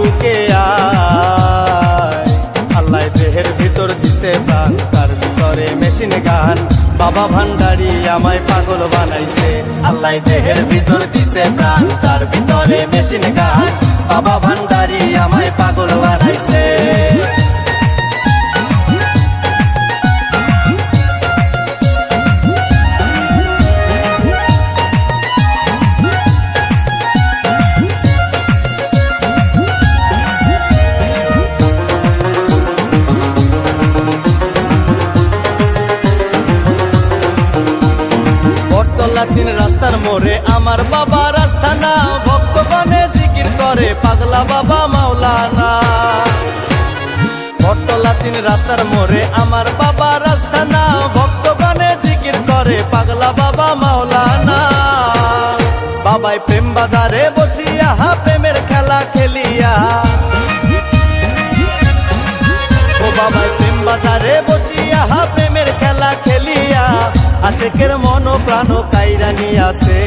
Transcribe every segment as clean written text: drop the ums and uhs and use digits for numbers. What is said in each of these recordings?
বুকে আয়। আল্লাহ দেহের ভিতর দিতে প্রাণ, তার ভিতরে মেশিন গান। বাবা ভান্ডারি আমায় পাগল বানাইছে। আল্লাহ দেহের ভিতর দিতে প্রাণ, তার ভিতরে মেশিন গান। বাবা ভান্ডারি আমায় পাগল বানাইছে। লাটিন রাস্তার মোড়ে আমার বাবা রাস্তানা, ভক্তগণে জিকির করে পাগলা বাবা মাওলানা। লাটিন রাস্তার মোড়ে আমার বাবা রাস্তানা, ভক্তগণে জিকির করে পাগলা বাবা মাওলানা। বাবাই প্রেম বাজারে বসিয়া প্রেমের খেলা খেলিয়া, ও বাবাই প্রেম বাজারে বসিয়া প্রেমের খেলা খেলিয়া, আশেকের মন প্রাণ কাইরা নিয়াছে।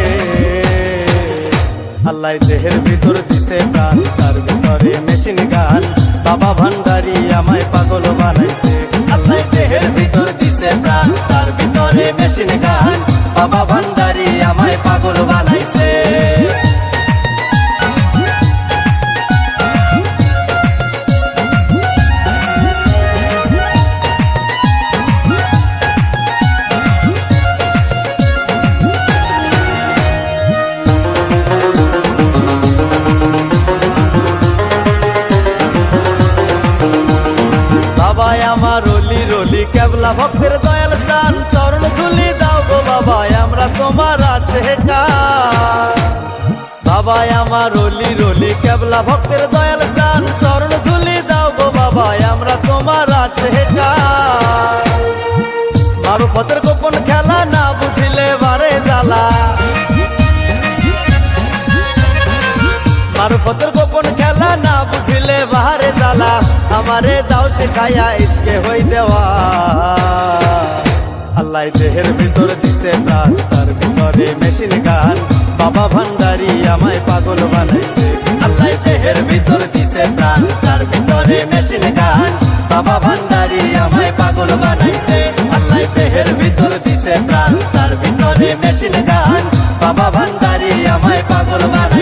আল্লাহ দেহের ভিতর দিছে প্রাণ, তার ভিতরে মেশিন গান। বাবা ভান্ডারি আমায় পাগল বানাইছে। আল্লাহ দেহের ভিতর দিছে প্রাণ, তার ভিতরে মেশিন গান। বাবা ভান্ডারি আমায় পাগল বানাইছে। বাবাই আমার রলি রলি কেবলা ভক্তের দয়াল স্থান। চরণ ধুলি দাও গো বাবাই আমরা তোমার আশেকার। বাবাই আমার রলি রলি কেবলা ভক্তের দয়াল স্থান। চরণ ধুলি দাও গো বাবাই আমরা তোমার আশেকার। মারুফতের গোপন খেলা না বুঝিলে বারে জ্বালা, মারুফতের গোপন খেলা না বুঝিলে বাহারে জ্বালা। আমারে দাও শেখায়া ইশকে হই দেওয়া। আল্লাহ দেহের ভিতর দিছে প্রাণ, তার ভিতরে মেশিন গান। বাবা ভান্ডারি আমায় পাগল বানাইছে। আল্লাহ দেহের ভিতর দিছে প্রাণ, তার ভিতরে মেশিন গান। বাবা ভান্ডারি আমায় পাগল বানাইছে। আল্লাহ দেহের ভিতর দিছে প্রাণ, তার ভিতরে মেশিন গান। বাবা ভান্ডারি আমায় পাগল বানাইছে।